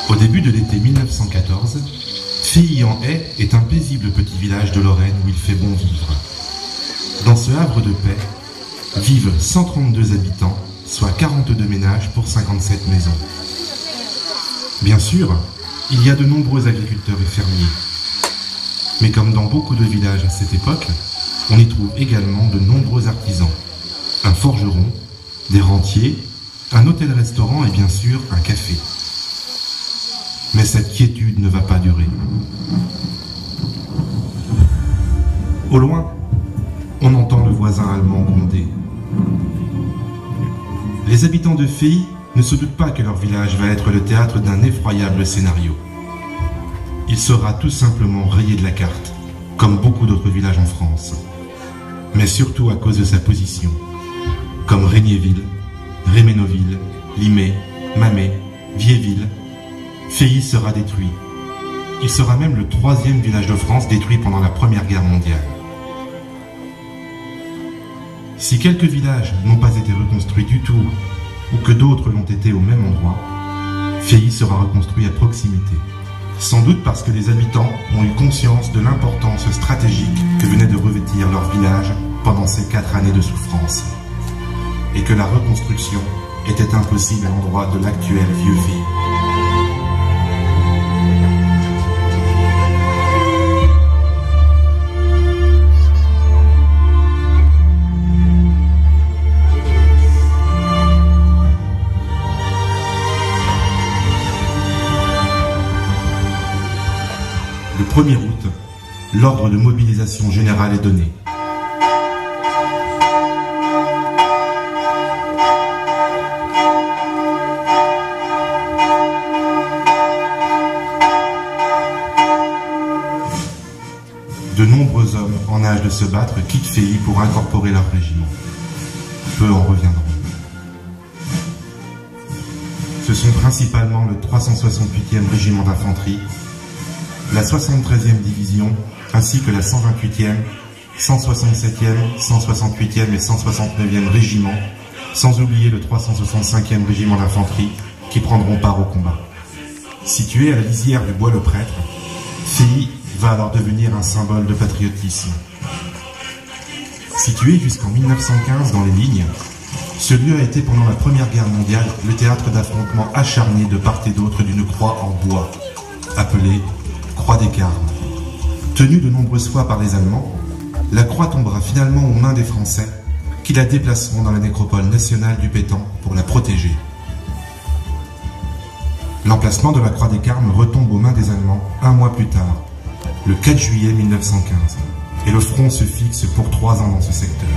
Au début de l'été 1914, Filly-en-Haye est un paisible petit village de Lorraine où il fait bon vivre. Dans ce havre de paix, vivent 132 habitants, soit 42 ménages pour 57 maisons. Bien sûr, il y a de nombreux agriculteurs et fermiers. Mais comme dans beaucoup de villages à cette époque, on y trouve également de nombreux artisans. Un forgeron, des rentiers, un hôtel-restaurant et bien sûr un café. Mais cette quiétude ne va pas durer. Au loin, on entend le voisin allemand gronder. Les habitants de Filly ne se doutent pas que leur village va être le théâtre d'un effroyable scénario. Il sera tout simplement rayé de la carte, comme beaucoup d'autres villages en France. Mais surtout à cause de sa position, comme Régnéville, Réménoville, Limay, Mamet, Viéville, Filly sera détruit. Il sera même le 3e village de France détruit pendant la Première Guerre mondiale. Si quelques villages n'ont pas été reconstruits du tout, ou que d'autres l'ont été au même endroit, Filly sera reconstruit à proximité. Sans doute parce que les habitants ont eu conscience de l'importance stratégique que venait de revêtir leur village pendant ces 4 années de souffrance, et que la reconstruction était impossible à l'endroit de l'actuel Vieux-Filly. Le 1er août, l'ordre de mobilisation générale est donné. De nombreux hommes en âge de se battre quittent Filly pour incorporer leur régiment. Peu en reviendront. Ce sont principalement le 368e régiment d'infanterie, la 73e division, ainsi que la 128e, 167e, 168e et 169e régiments, sans oublier le 365e régiment d'infanterie, qui prendront part au combat. Situé à la lisière du Bois-le-Prêtre, Filly va alors devenir un symbole de patriotisme. Situé jusqu'en 1915 dans les lignes, ce lieu a été pendant la Première Guerre mondiale le théâtre d'affrontements acharnés de part et d'autre d'une croix en bois, appelée Croix des Carmes. Tenue de nombreuses fois par les Allemands, la croix tombera finalement aux mains des Français, qui la déplaceront dans la nécropole nationale du Pétant pour la protéger. L'emplacement de la Croix des Carmes retombe aux mains des Allemands un mois plus tard, le 4 juillet 1915, et le front se fixe pour 3 ans dans ce secteur.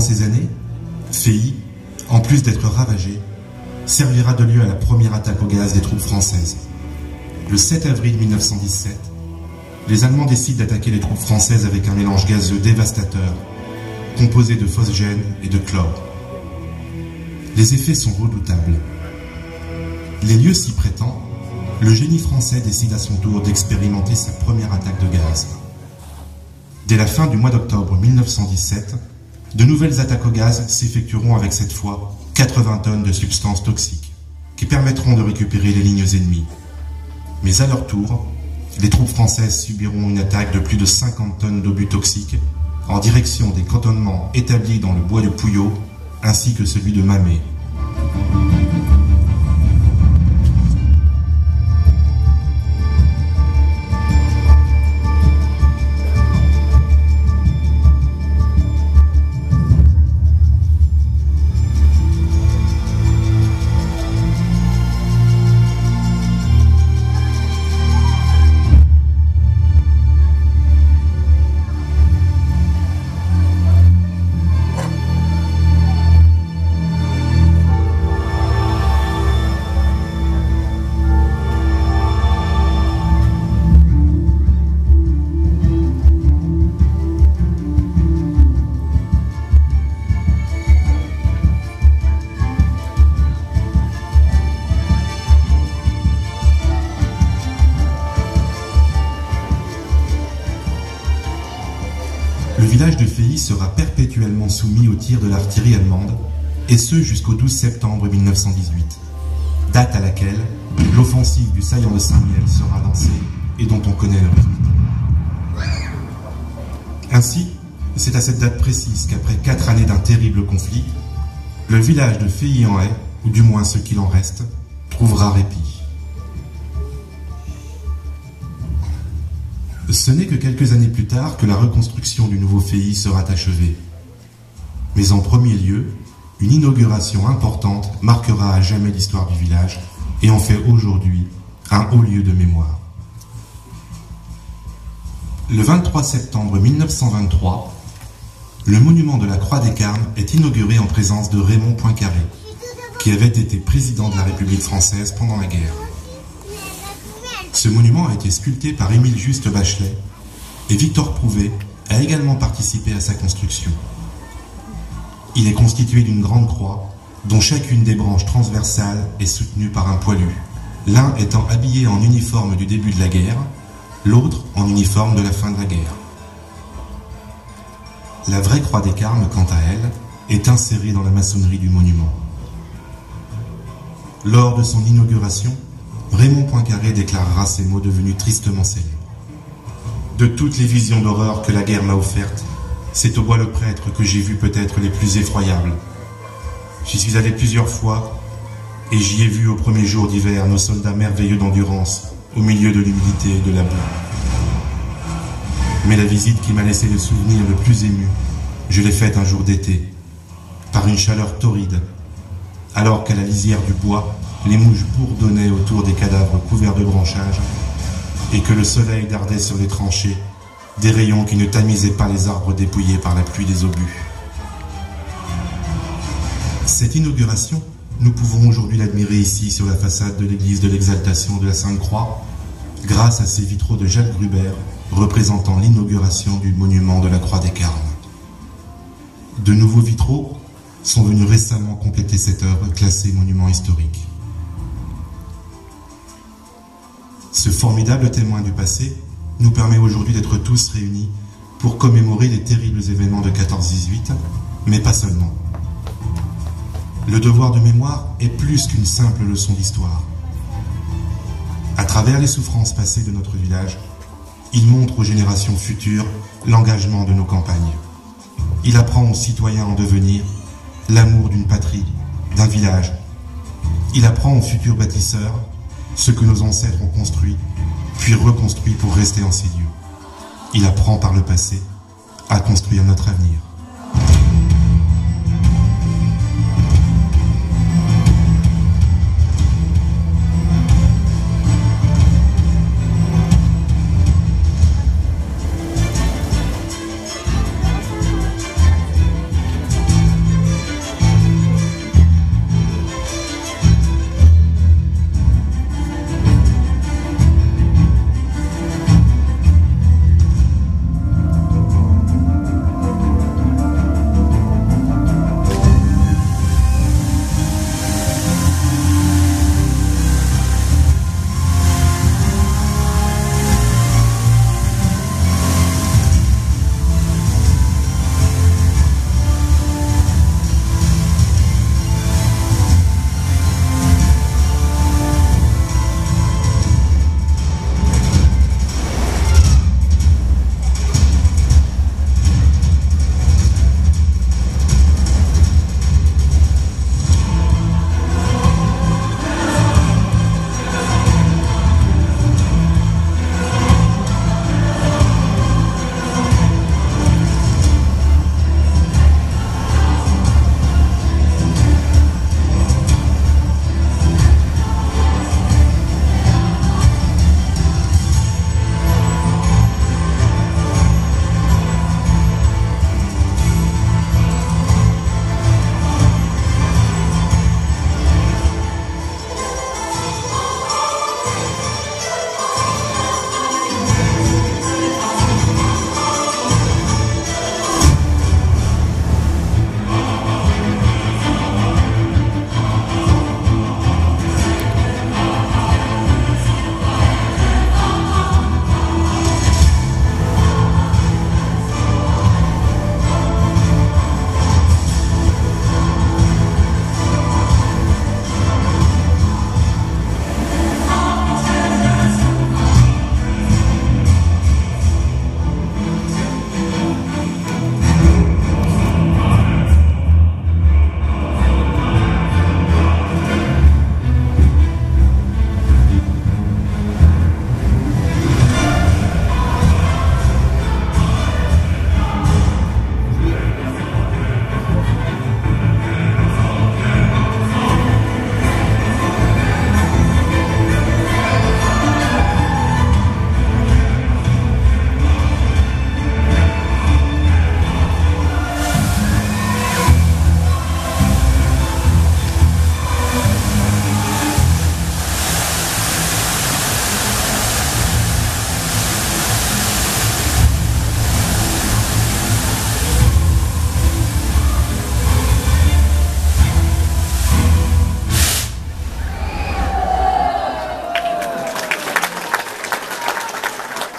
ces années, Filly, en plus d'être ravagée, servira de lieu à la première attaque au gaz des troupes françaises. le 7 avril 1917, les Allemands décident d'attaquer les troupes françaises avec un mélange gazeux dévastateur, composé de phosgène et de chlore. Les effets sont redoutables. Les lieux s'y prêtant, le génie français décide à son tour d'expérimenter sa première attaque de gaz. Dès la fin du mois d'octobre 1917, de nouvelles attaques au gaz s'effectueront avec cette fois 80 tonnes de substances toxiques, qui permettront de récupérer les lignes ennemies. Mais à leur tour, les troupes françaises subiront une attaque de plus de 50 tonnes d'obus toxiques en direction des cantonnements établis dans le bois de Pouillot ainsi que celui de Mamé. Le village de Feilly sera perpétuellement soumis aux tirs de l'artillerie allemande, et ce jusqu'au 12 septembre 1918, date à laquelle l'offensive du saillant de Saint-Mihiel sera lancée et dont on connaît le résultat. Ainsi, c'est à cette date précise qu'après 4 années d'un terrible conflit, le village de Feilly-en-Haye, ou du moins ce qu'il en reste, trouvera répit. Ce n'est que quelques années plus tard que la reconstruction du nouveau Feilly sera achevée. Mais en premier lieu, une inauguration importante marquera à jamais l'histoire du village et en fait aujourd'hui un haut lieu de mémoire. Le 23 septembre 1923, le monument de la Croix des Carmes est inauguré en présence de Raymond Poincaré, qui avait été président de la République française pendant la guerre. Ce monument a été sculpté par Émile Juste Bachelet et Victor Prouvé a également participé à sa construction. Il est constitué d'une grande croix dont chacune des branches transversales est soutenue par un poilu, l'un étant habillé en uniforme du début de la guerre, l'autre en uniforme de la fin de la guerre. La vraie Croix des Carmes, quant à elle, est insérée dans la maçonnerie du monument. Lors de son inauguration, Raymond Poincaré déclarera ces mots devenus tristement célèbres. De toutes les visions d'horreur que la guerre m'a offertes, c'est au Bois-le-Prêtre que j'ai vu peut-être les plus effroyables. J'y suis allé plusieurs fois, et j'y ai vu au premier jour d'hiver nos soldats merveilleux d'endurance, au milieu de l'humidité et de la boue. Mais la visite qui m'a laissé le souvenir le plus ému, je l'ai faite un jour d'été, par une chaleur torride, alors qu'à la lisière du bois, les mouches bourdonnaient autour des cadavres couverts de branchages, et que le soleil dardait sur les tranchées des rayons qui ne tamisaient pas les arbres dépouillés par la pluie des obus. Cette inauguration, nous pouvons aujourd'hui l'admirer ici sur la façade de l'église de l'Exaltation de la Sainte-Croix, grâce à ces vitraux de Jacques Gruber représentant l'inauguration du monument de la Croix des Carmes. De nouveaux vitraux sont venus récemment compléter cette œuvre classée monument historique. Ce formidable témoin du passé nous permet aujourd'hui d'être tous réunis pour commémorer les terribles événements de 14-18, mais pas seulement. Le devoir de mémoire est plus qu'une simple leçon d'histoire. À travers les souffrances passées de notre village, il montre aux générations futures l'engagement de nos campagnes. Il apprend aux citoyens en devenir l'amour d'une patrie, d'un village. Il apprend aux futurs bâtisseurs ce que nos ancêtres ont construit, puis reconstruit pour rester en ces lieux. Il apprend par le passé à construire notre avenir.